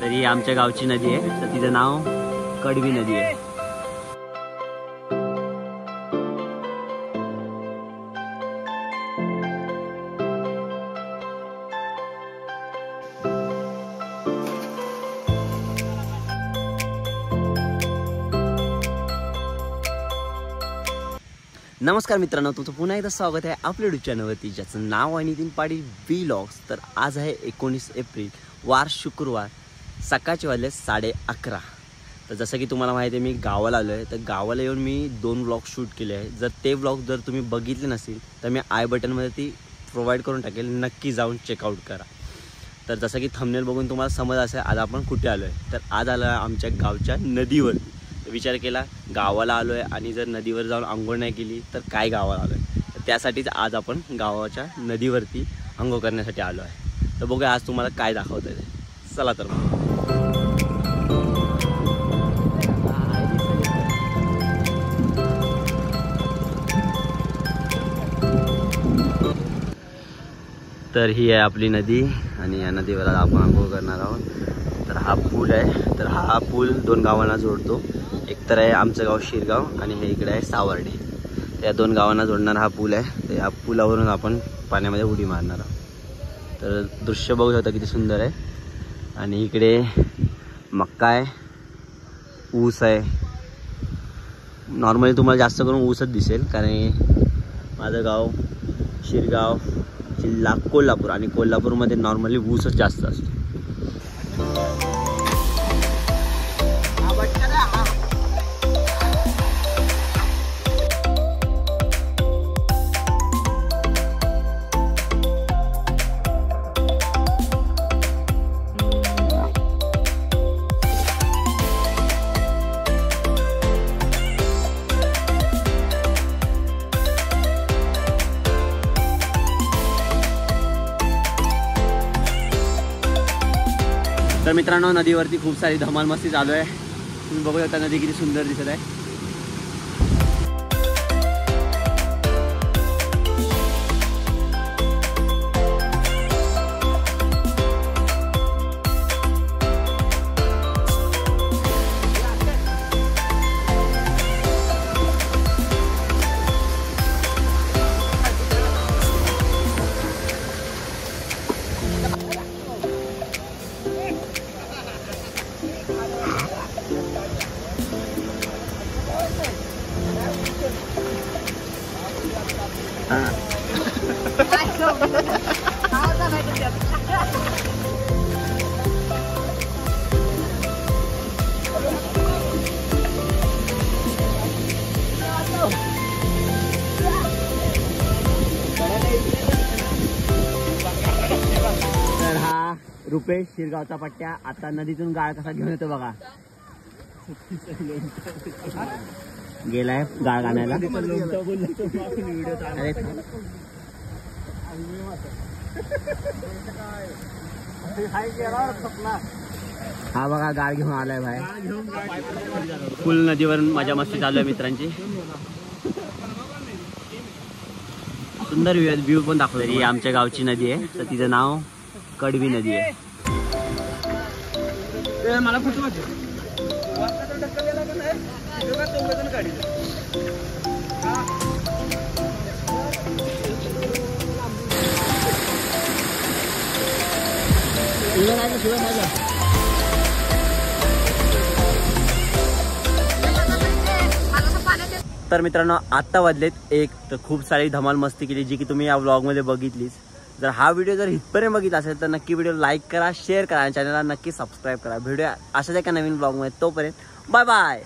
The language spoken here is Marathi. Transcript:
तर ही आमच्या गावची नदी आहे, तर तिचं नाव कडवी नदी आहे. नमस्कार मित्रांनो, तुमचं पुन्हा एकदा स्वागत आहे आपल्या यूट्यूब चॅनलवरती, ज्याचं नाव आहे नितीन पाटील व्लॉग्स. तर आज आहे 19 एप्रिल, वार शुक्रवार, सकाळचे वाजले 11:30. तर जसं की तुम्हाला माहिती आहे, मी गावाला आलो आहे. तर गावाला येऊन मी 2 व्लॉग शूट केले आहे. जर तुम्ही बघितले नसतील तर मी आय बटनमध्ये ती प्रोव्हाइड करून टाकेल, नक्की जाऊन चेकआउट करा. तर जसं की थंबनेल बघून तुम्हाला समज असेल आज आपण कुठे आलो आहे. तर आज आलो आहे आमच्या गावच्या नदीवर. विचार केला गावाला आलो आहे आणि जर नदीवर जाऊन अंघोळ नाही केली तर काय गावाला आलो आहे. तर त्यासाठीच आज आपण गावाच्या नदीवरती अंघोळ करण्यासाठी आलो आहे. तर बघूया आज तुम्हाला काय दाखवतं आहे. चला तर तर ही आहे आपली नदी आणि या नदीवर आपण अंघोळ करणार आहोत. तर हा पूल आहे. तर हा पूल 2 गावांना जोडतो. एक तर आहे आमचं गाव शिरगाव आणि हे इकडे आहे सावर्डे. त्या 2 गावांना जोडणारा हा पूल आहे. तर या पुलावरून आपण पाण्यामध्ये उडी मारणार आहोत. तर दृश्य बघू शकता किती सुंदर आहे. आणि इकडे मक्का आहे, ऊस आहे. नॉर्मली तुम्हाला जास्त करून ऊसच दिसेल, कारण माझं गाव शिरगाव, जिल्हा कोल्हापूर, आणि कोल्हापूरमध्ये नॉर्मली ऊसच जास्त असतो. तर मित्रांनो, नदीवरती खूप सारी धमाल मस्ती चालू आहे. तुम्ही बघू शकता नदी किती सुंदर दिसत आहे. तर हा रुपेश शिरगावचा पट्ट्या आता नदीतून गाळ कसा घेऊन येतो बघा. गेलाय गाळ आणायला. अरे हा बघा गाळ घेऊन आलाय बाहेर. फुल नदीवर मजा मस्ती चालू आहे मित्रांची. सुंदर व्ह्यू पण दाखवतो. ही आमच्या गावची नदी आहे, तर तिचं नाव कडवी नदी आहे. मला तर मित्रांनो, आता वाजलेत 1. तर खूप सारी धमाल मस्ती केली, जी की तुम्ही या व्लॉगमध्ये बघितलीच. जर हा व्हिडिओ जर इथपर्यंत बघितला असेल तर नक्की व्हिडिओ लाईक करा, शेअर करा आणि चॅनलला नक्की सबस्क्राईब करा. व्हिडिओ अशाच एका नवीन व्लॉगमध्ये. तोपर्यंत बाय बाय.